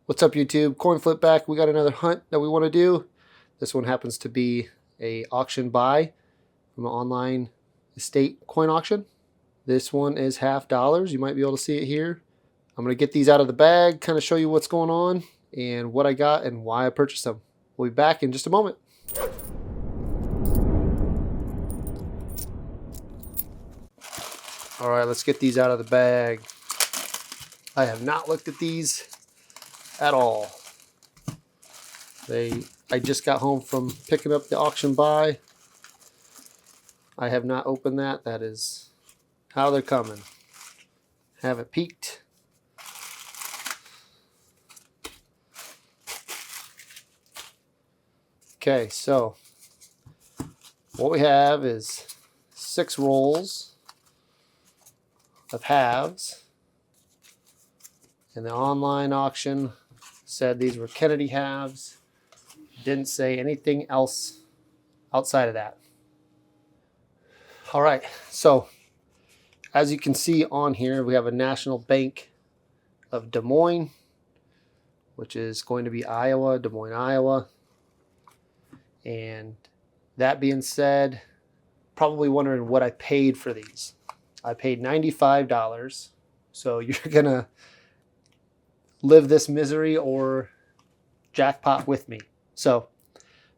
What's up, YouTube? Coin flip back. We got another hunt that we want to do. This one happens to be a auction buy from an online estate coin auction. This one is $50. You might be able to see it here. I'm going to get these out of the bag, kind of show you what's going on and what I got and why I purchased them. We'll be back in just a moment. All right, let's get these out of the bag. I have not looked at these at all. I just got home from picking up the auction buy. I have not opened that. That is how they're coming. Haven't peeked. Okay, so what we have is 6 rolls of halves. And the online auction said these were Kennedy halves. Didn't say anything else outside of that. All right, so as you can see on here, we have a National Bank of Des Moines, which is going to be Iowa, Des Moines, Iowa. And that being said, probably wondering what I paid for these. I paid $95. So you're gonna live this misery or jackpot with me. So,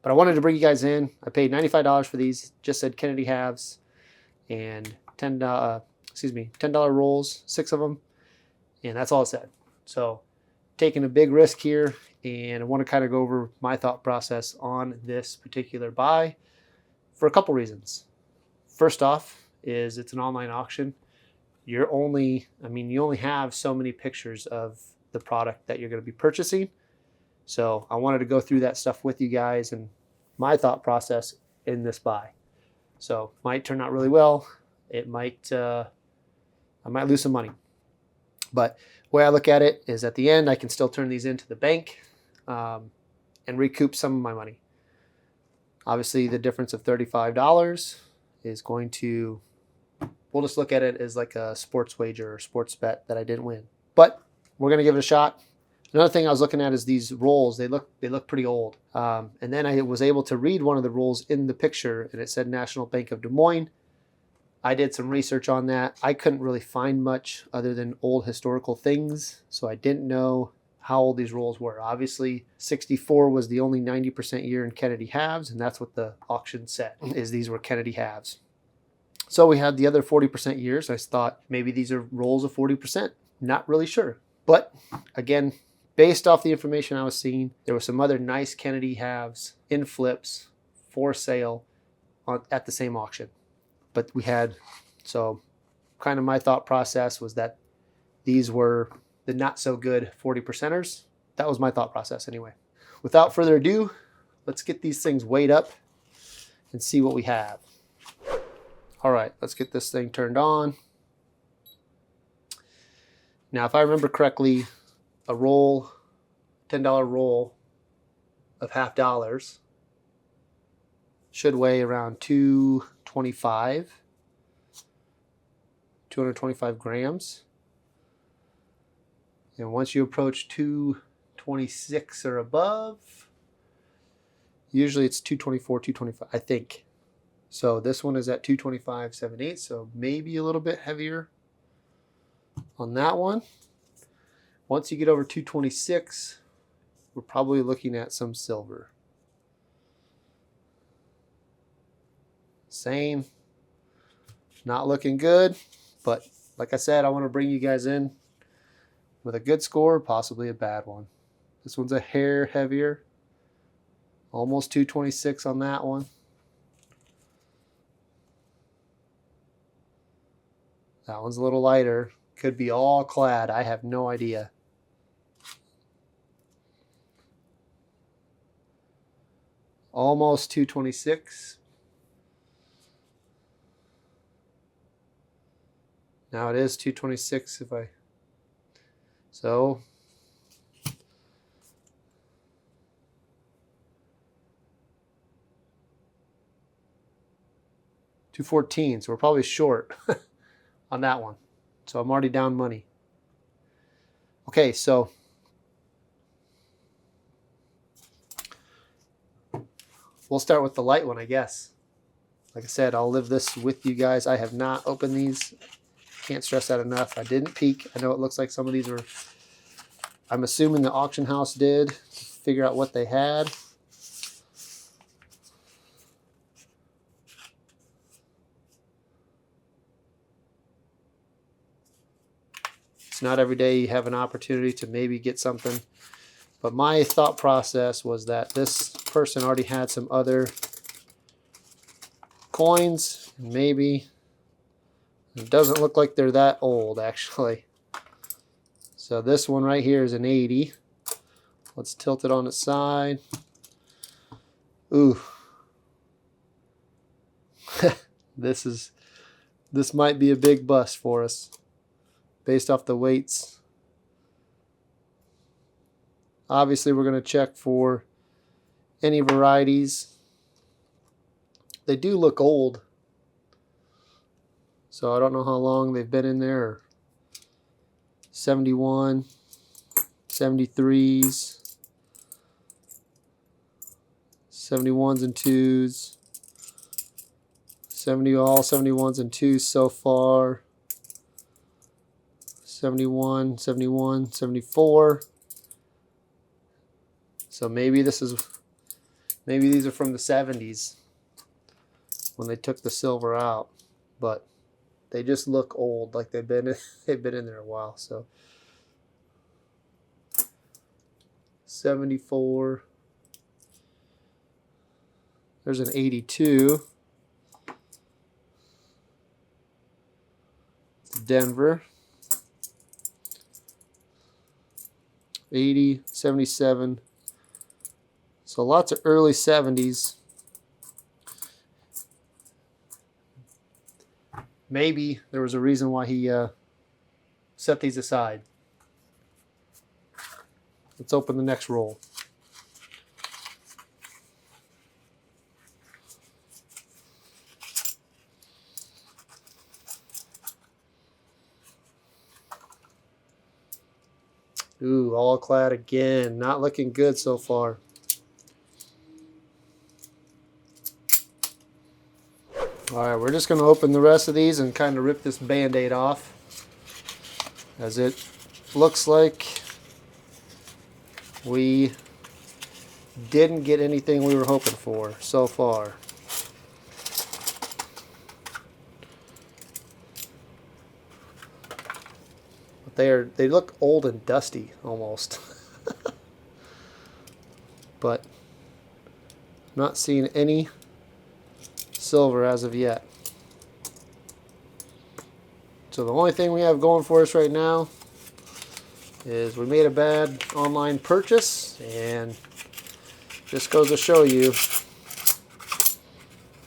but I wanted to bring you guys in. I paid $95 for these. Just said Kennedy halves and $10 rolls, 6 of them, and that's all it said. So, taking a big risk here, and I want to kind of go over my thought process on this particular buy for a couple reasons. First off, is it's an online auction. You only have so many pictures of the product that you're going to be purchasing. So I wanted to go through that stuff with you guys and my thought process in this buy. So might turn out really well. It might, I might lose some money. But the way I look at it is at the end, I can still turn these into the bank and recoup some of my money. Obviously, the difference of $35 is going to, we'll just look at it as like a sports wager or sports bet that I didn't win. But we're going to give it a shot. Another thing I was looking at is these rolls. They look pretty old. And then I was able to read one of the rolls in the picture, and it said National Bank of Des Moines. I did some research on that. I couldn't really find much other than old historical things, so I didn't know how old these rolls were. Obviously, 64 was the only 90% year in Kennedy halves, and that's what the auction said, is these were Kennedy halves. So we had the other 40% years. I thought maybe these are rolls of 40%. Not really sure. But again, based off the information I was seeing, there were some other nice Kennedy halves in flips for sale at the same auction. But we had, so kind of my thought process was that these were the not so good 40%ers. That was my thought process anyway. Without further ado, let's get these things weighed up and see what we have. All right, let's get this thing turned on. Now, if I remember correctly, a roll, $10 roll of $50 should weigh around 225 grams. And once you approach 226 or above, usually it's 224, 225, I think. So this one is at 225.78, so maybe a little bit heavier on that one. Once you get over 226, we're probably looking at some silver. Same. Not looking good, but like I said, I want to bring you guys in with a good score, possibly a bad one. This one's a hair heavier. Almost 226 on that one. That one's a little lighter. Could be all clad. I have no idea. Almost 226. Now it is 226 if I, so $214, so we're probably short on that one. So I'm already down money. Okay, so we'll start with the light one, I guess. Like I said, I'll live this with you guys. I have not opened these. Can't stress that enough. I didn't peek. I know it looks like some of these were, I'm assuming the auction house did to figure out what they had. It's not every day you have an opportunity to maybe get something. But my thought process was that this person already had some other coins. Maybe it doesn't look like they're that old, actually. So this one right here is an 80. Let's tilt it on its side. Ooh. This might be a big bust for us based off the weights. Obviously, we're going to check for any varieties. They do look old, so I don't know how long they've been in there. 71, 73s, 71s and 2s, all 71s and 2s so far. 71, 71, 74. So maybe these are from the 70s when they took the silver out, but they just look old, like they've been in there a while. So 74. There's an 82. Denver. 80, 77. So lots of early 70s. Maybe there was a reason why he set these aside. Let's open the next roll. Ooh, all clad again. Not looking good so far. Alright, we're just going to open the rest of these and kind of rip this band-aid off, as it looks like we didn't get anything we were hoping for so far. But they look old and dusty almost. But I'm not seeing any silver as of yet. So the only thing we have going for us right now is we made a bad online purchase, and just goes to show you,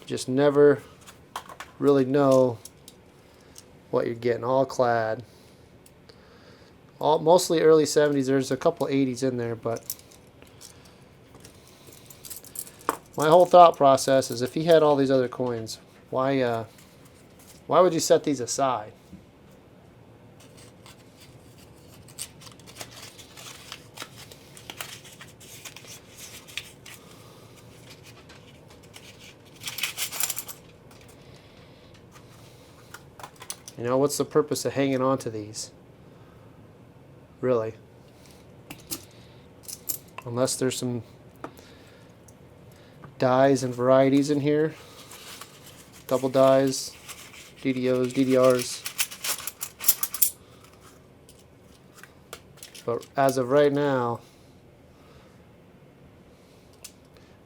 just never really know what you're getting. All clad, mostly early 70s. There's a couple 80s in there, but my whole thought process is, if he had all these other coins, why would you set these aside? You know, what's the purpose of hanging on to these? Really? Unless there's some dyes and varieties in here. Double dyes, DDOs, DDRs. But as of right now,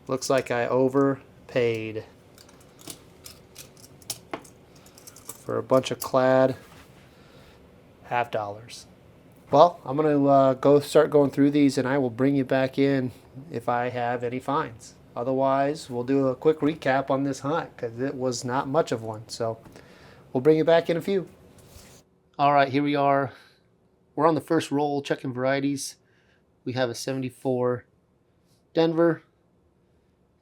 looks like I overpaid for a bunch of clad half dollars. Well, I'm going to start going through these, and I will bring you back in if I have any finds. Otherwise, we'll do a quick recap on this hunt, because it was not much of one. So we'll bring you back in a few. All right, here we are. We're on the first roll, checking varieties. We have a 74 Denver,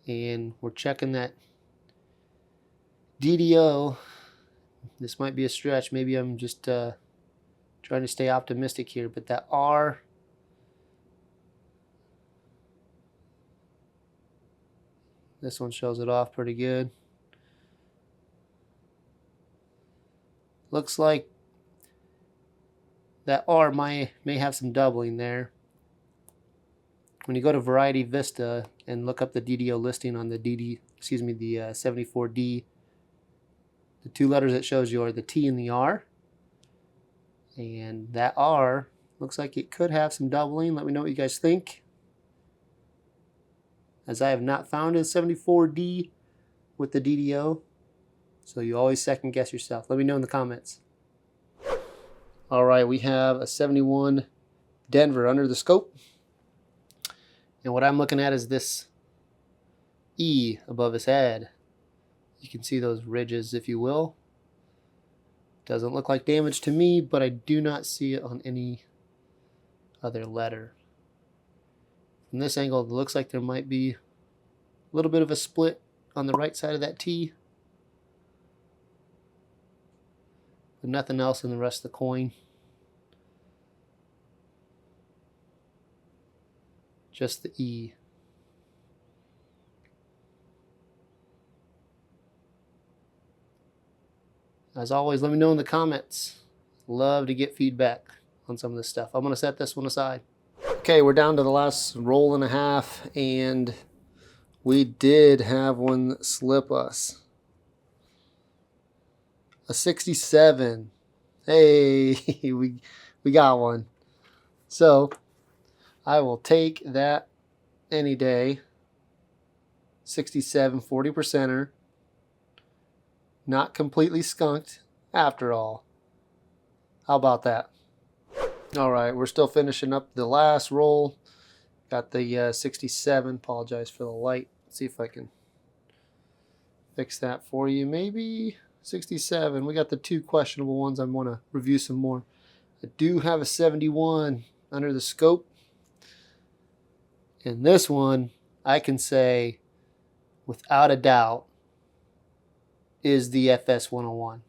and we're checking that DDO. This might be a stretch. Maybe I'm just trying to stay optimistic here, but that R This one shows it off pretty good. Looks like that R may have some doubling there. When you go to Variety Vista and look up the DDO listing on the the 74D, the two letters it shows you are the T and the R. And that R looks like it could have some doubling. Let me know what you guys think, as I have not found a 74D with the DDO. So you always second guess yourself. Let me know in the comments. All right, we have a 71 Denver under the scope. And what I'm looking at is this E above his head. You can see those ridges, if you will. Doesn't look like damage to me, but I do not see it on any other letter. From this angle, it looks like there might be a little bit of a split on the right side of that T. But nothing else in the rest of the coin. Just the E. As always, let me know in the comments. Love to get feedback on some of this stuff. I'm going to set this one aside. Okay, we're down to the last roll and a half, and we did have one slip us. A 67. Hey, we got one. So I will take that any day. 67, 40%er. Not completely skunked after all. How about that? All right, we're still finishing up the last roll. Got the 67. Apologize for the light. Let's see if I can fix that for you. Maybe 67. We got the two questionable ones. I want to review some more. I do have a 71 under the scope. And this one, I can say without a doubt, is the FS 101.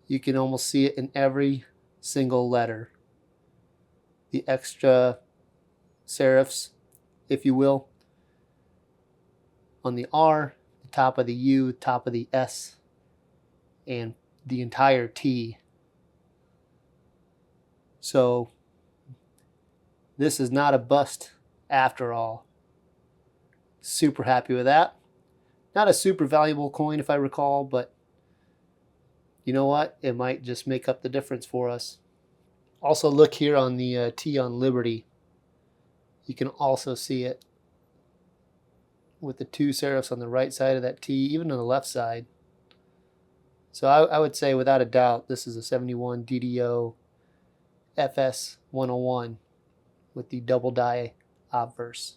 You can almost see it in every single letter. The extra serifs, if you will, on the R, the top of the U, top of the S, and the entire T. So this is not a bust after all. Super happy with that. Not a super valuable coin if I recall, but you know what? It might just make up the difference for us. Also look here on the T on Liberty. You can also see it with the two serifs on the right side of that T, even on the left side. So I would say without a doubt this is a 71 DDO FS 101 with the double die obverse.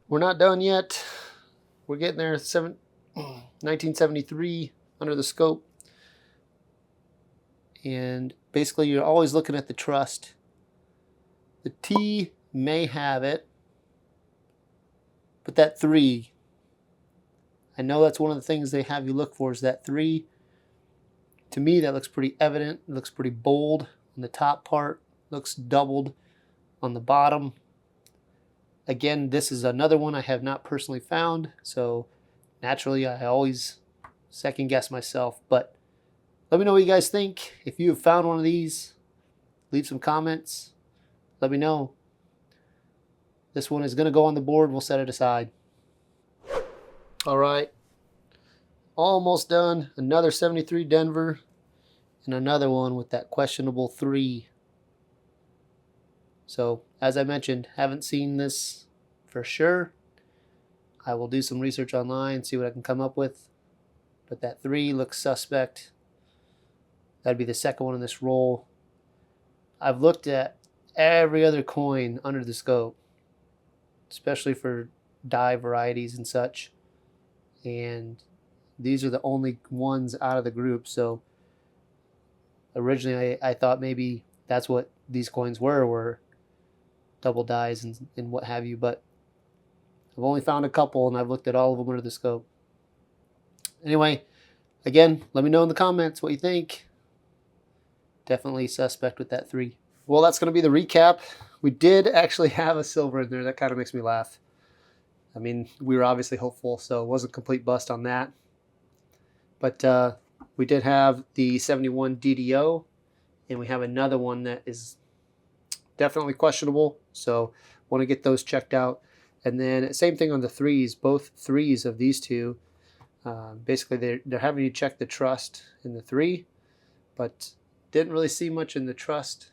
We're not done yet. We're getting there. 1973 under the scope. And basically you're always looking at the trust. The T may have it, but that 3, I know that's one of the things they have you look for, is that 3. To me, that looks pretty evident. It looks pretty bold on the top part. Looks doubled on the bottom. Again, this is another one I have not personally found, so naturally I always second guess myself. But let me know what you guys think. If you have found one of these, leave some comments. Let me know. This one is going to go on the board. We'll set it aside. All right. Almost done. Another 73 Denver and another one with that questionable 3. So, as I mentioned, haven't seen this for sure. I will do some research online, see what I can come up with. But that 3 looks suspect. That'd be the second one in this roll. I've looked at every other coin under the scope, especially for die varieties and such. And these are the only ones out of the group. So originally I thought maybe that's what these coins were double dies and what have you. But I've only found a couple, and I've looked at all of them under the scope. Anyway, again, let me know in the comments what you think. Definitely suspect with that 3. Well, that's going to be the recap. We did actually have a silver in there. That kind of makes me laugh. I mean, we were obviously hopeful, so it wasn't a complete bust on that. But we did have the 71 DDO, and we have another one that is definitely questionable. So want to get those checked out. And then same thing on the threes. Both threes of these two, basically they're having you check the trust in the three, but didn't really see much in the trust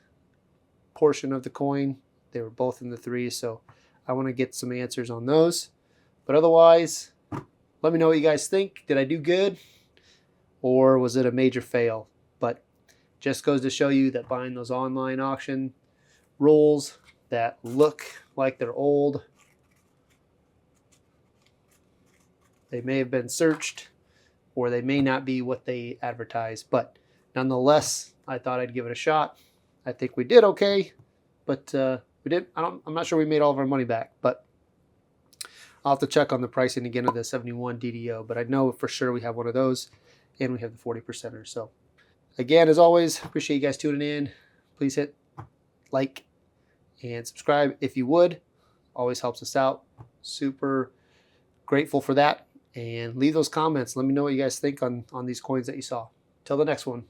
portion of the coin. They were both in the threes, so I want to get some answers on those. But otherwise, let me know what you guys think. Did I do good, or was it a major fail? But just goes to show you that buying those online auction rolls that look like they're old, they may have been searched, or they may not be what they advertise. But nonetheless, I thought I'd give it a shot. I think we did okay, but we did. I'm not sure we made all of our money back, but I'll have to check on the pricing again of the 71 DDO. But I know for sure we have one of those, and we have the 40%er. So again, as always, appreciate you guys tuning in. Please hit like and subscribe if you would. Always helps us out. Super grateful for that. And leave those comments. Let me know what you guys think on these coins that you saw. Till the next one.